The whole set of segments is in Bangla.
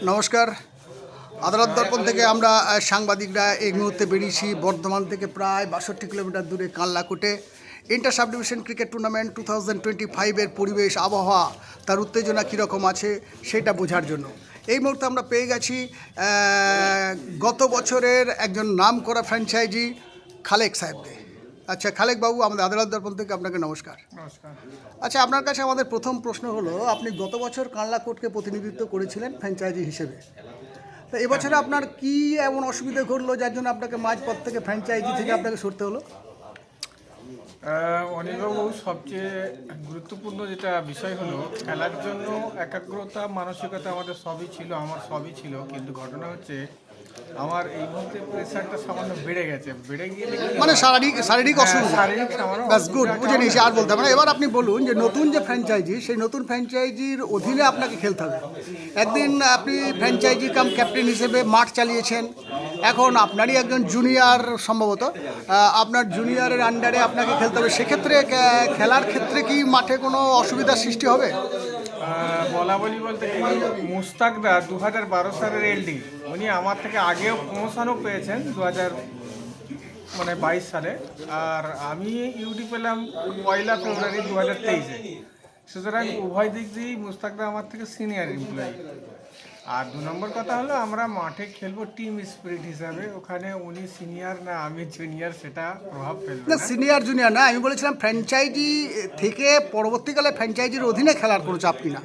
নমস্কার। আদালত দর্পণ থেকে আমরা সাংবাদিকরা এই মুহূর্তে বেরিয়েছি বর্ধমান থেকে প্রায় ৬২ কিলোমিটার দূরে কানলাকোটে inter sub division cricket tournament 2025-এর পরিবেশ আবহাওয়া তার উত্তেজনা কীরকম আছে সেটা বোঝার জন্য। এই মুহূর্তে আমরা পেয়ে গেছি গত বছরের একজন নামকরা ফ্র্যাঞ্চাইজি খালেক সাহেবকে। আচ্ছা খালেক বাবু, আমাদের আদালত দর্পণ থেকে আপনাকে নমস্কার। নমস্কার। আচ্ছা, আপনার কাছে আমাদের প্রথম প্রশ্ন হলো, আপনি গত বছর কানলাকোটকে প্রতিনিধিত্ব করেছিলেন ফ্র্যাঞ্চাইজি হিসেবে, তো এবছরে আপনার কি এমন অসুবিধা ঘটলো যার জন্য আপনাকে মাঝপথ থেকে ফ্র্যাঞ্চাইজি থেকে আপনাকে সরতে হলো? অনিলবাবু, সবচেয়ে গুরুত্বপূর্ণ যেটা বিষয় হলো, খেলার জন্য একাগ্রতা মানসিকতা আমাদের সবই ছিল, আমার সবই ছিল, কিন্তু ঘটনা হচ্ছে আমার এই মুহূর্তে প্রেশারটা সামান্য বেড়ে গেছে। বেড়ে গিয়ে মানে শারীরিক অসুবিধা। শারীরিক সামান্য ব্যাস, গুড, বুঝে নিয়েছি, আর বলতে হবে না। এবার আপনি বলুন যে নতুন যে ফ্র্যাঞ্চাইজি, সেই নতুন ফ্র্যাঞ্চাইজির অধীনে আপনাকে খেলতে হবে। একদিন আপনি ফ্র্যাঞ্চাইজি কাম ক্যাপ্টেন হিসেবে মাঠ চালিয়েছেন, এখন আপনারই একজন জুনিয়র সম্ভবত, আপনার জুনিয়রের আন্ডারে আপনাকে খেলতে হবে। সেক্ষেত্রে খেলার ক্ষেত্রে কি মাঠে কোনো অসুবিধার সৃষ্টি হবে? বলা বলি বলতে কি, মুস্তাকদা 2012 সালের এলডি, উনি আমার থেকে আগেও প্রমোশনও পেয়েছেন 2022 সালে, আর আমি ইউডি পেলাম 1 ফেব্রুয়ারি 2023-এ। সুতরাং উভয় দিক দিয়েই মুস্তাকদা আমার থেকে সিনিয়র এমপ্লয়ি। আর 2 নম্বর কথা হলো, আমরা মাঠে খেলবো টিম স্পিরিট হিসাবে। ওখানে উনি সিনিয়র না আমি জুনিয়র, সেটা প্রভাব ফেলবে না, না। সিনিয়র জুনিয়র না, আমি বলেছিলাম ফ্র্যাঞ্চাইজি থেকে পরবর্তীকালে ফ্র্যাঞ্চাইজির অধীনে খেলার কোনো চাপ কিনা।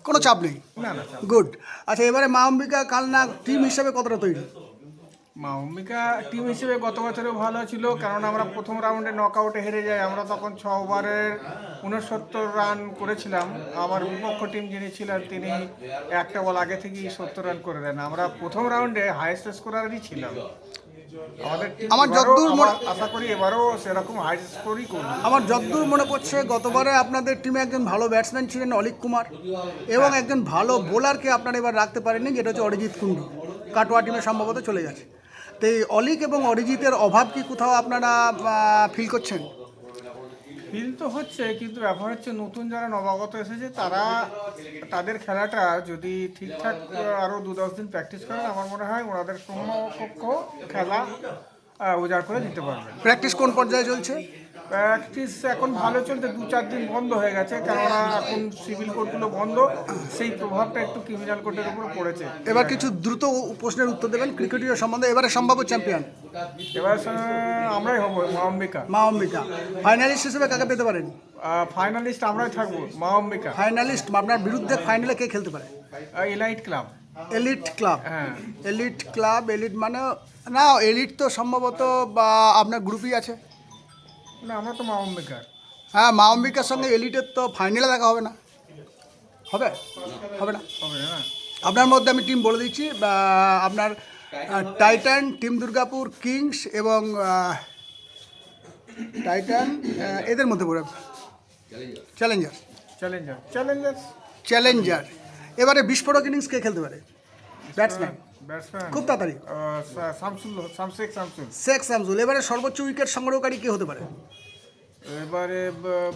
কোনো চাপ নেই? না না। গুড। আচ্ছা, এবারে মা অম্বিকা কালনা টিম হিসাবে কতটা তৈরি? মা অম্বিকা টিম হিসেবে গত বছরেও ভালো ছিল, কারণ আমরা প্রথম রাউন্ডে নকআউটে হেরে যাই। আমরা তখন 6 ওভারের 69 রান করেছিলাম। আমার বিপক্ষ টিম যিনি ছিলেন তিনি একটা বল আগে থেকেই 70 রান করে দেন। আমরা প্রথম রাউন্ডে হাইয়েস্ট স্কোরারই ছিলাম। আমাদের আমার যতদূর আশা করি এবারও সেরকম হাই স্কোরই করবে। আমার যতদূর মনে পড়ছে, গতবারে আপনাদের টিমে একজন ভালো ব্যাটসম্যান ছিলেন অলিক কুমার, এবং একজন ভালো বোলারকে আপনারা এবার রাখতে পারেননি, যেটা হচ্ছে অরিজিৎ কুন্ডু। কাটোয়া টিমে সম্ভবত চলে গেছে। তো এই অলিক এবং অরিজিতের অভাব কি কোথাও আপনারা ফিল করছেন? ফিল তো হচ্ছে, কিন্তু ব্যাপার হচ্ছে নতুন যারা নবাগত এসেছে তারা তাদের খেলাটা যদি ঠিকঠাক আরও 2-10 দিন প্র্যাকটিস করেন, আমার মনে হয় ওনাদের সমকক্ষ খেলা উজাড় করে দিতে পারবেন। প্র্যাকটিস কোন পর্যায়ে চলছে? প্র্যাকটিস এখন ভালো চলতে 2-4 দিন বন্ধ হয়ে গেছে, কেননা এখন সিভিল কোর্টগুলো বন্ধ, সেই প্রভাবটা একটু ক্রিমিনাল কোর্টের উপর পড়েছে। এবার কিছু দ্রুত প্রশ্নের উত্তর দেবেন ক্রিকেটীয় সম্বন্ধে। এবারে সম্ভাব্য চ্যাম্পিয়ন এবার আমরাই হব, মা অম্বিকা। মা অম্বিকা। ফাইনালিস্ট হিসেবে কাকে পেতে পারেন? ফাইনালিস্ট আমরাই থাকবো, মা অম্বিকা। ফাইনালিস্ট আপনার বিরুদ্ধে ফাইনালে কে খেলতে পারে? Elite club. Elite club? হ্যাঁ। এলিট ক্লাব, এলিট মানে না, এলিট তো সম্ভবত বা আপনার গ্রুপই আছে। না, আমরা তো মা অম্বিকার। হ্যাঁ, মা অম্বিকার সঙ্গে এলিটের তো ফাইনালে দেখা হবে না? হবে? হবে না? হবে না। আপনার মধ্যে আমি টিম বলে দিচ্ছি, আপনার টাইটান, টিম দুর্গাপুর, কিংস এবং টাইটান, এদের মধ্যে পড়ে চ্যালেঞ্জার। চ্যালেঞ্জার। চ্যালেঞ্জার। চ্যালেঞ্জার। এবারে বিস্ফোরক ইনিংস কে খেলতে পারে? ব্যাটসম্যান ব্যাটসম্যান খুব তাড়াতাড়ি। শেখ শামসুল। এবারে সর্বোচ্চ উইকেট সংগ্রহকারী কে হতে পারে? এবারে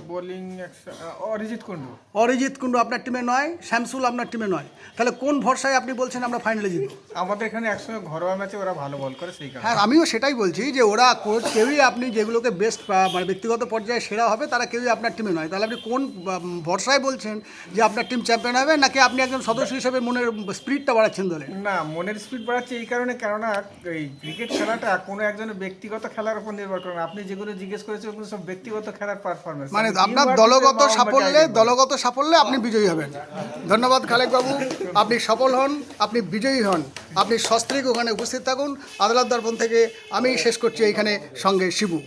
বোলিং অরিজিৎ কুন্ডু। অরিজিৎ কুন্ডু আপনার টিমে নয়, শামসুল আপনার টিমে নয়, তাহলে কোন ভরসায় আপনি বলছেন আমরা ফাইনালে জিতব? আমাদের এখানে একসঙ্গে ঘরোয়া ম্যাচে ওরা ভালো বল করে, সেই কারণে। হ্যাঁ, আমিও সেটাই বলছি যে ওরা কেউই, আপনি যেগুলোকে বেস্ট মানে ব্যক্তিগত পর্যায়ে সেরা হবে, তারা কেউই আপনার টিমে নয়। তাহলে আপনি কোন ভরসায় বলছেন যে আপনার টিম চ্যাম্পিয়ন হবে, নাকি আপনি একজন সদস্য হিসেবে মনের স্পিরিটটা বাড়াচ্ছেন দলে? না, মনের স্পিড বাড়াচ্ছে এই কারণে, কেননা এই ক্রিকেট খেলাটা কোনো একজনের ব্যক্তিগত খেলার উপর নির্ভর করে না। আপনি যেগুলো জিজ্ঞেস করেছেন ওগুলো সব ব্যক্তিগত খেলার পারফরমেন্স। মানে আপনার দলগত সাফল্যে আপনি বিজয়ী হবেন। ধন্যবাদ খালেক বাবু, আপনি সফল হন, আপনি বিজয়ী হন, আপনি সস্ত্রীক ওখানে উপস্থিত থাকুন। আদালত দর্পণ থেকে আমি শেষ করছি এইখানে, সঙ্গে শিবু।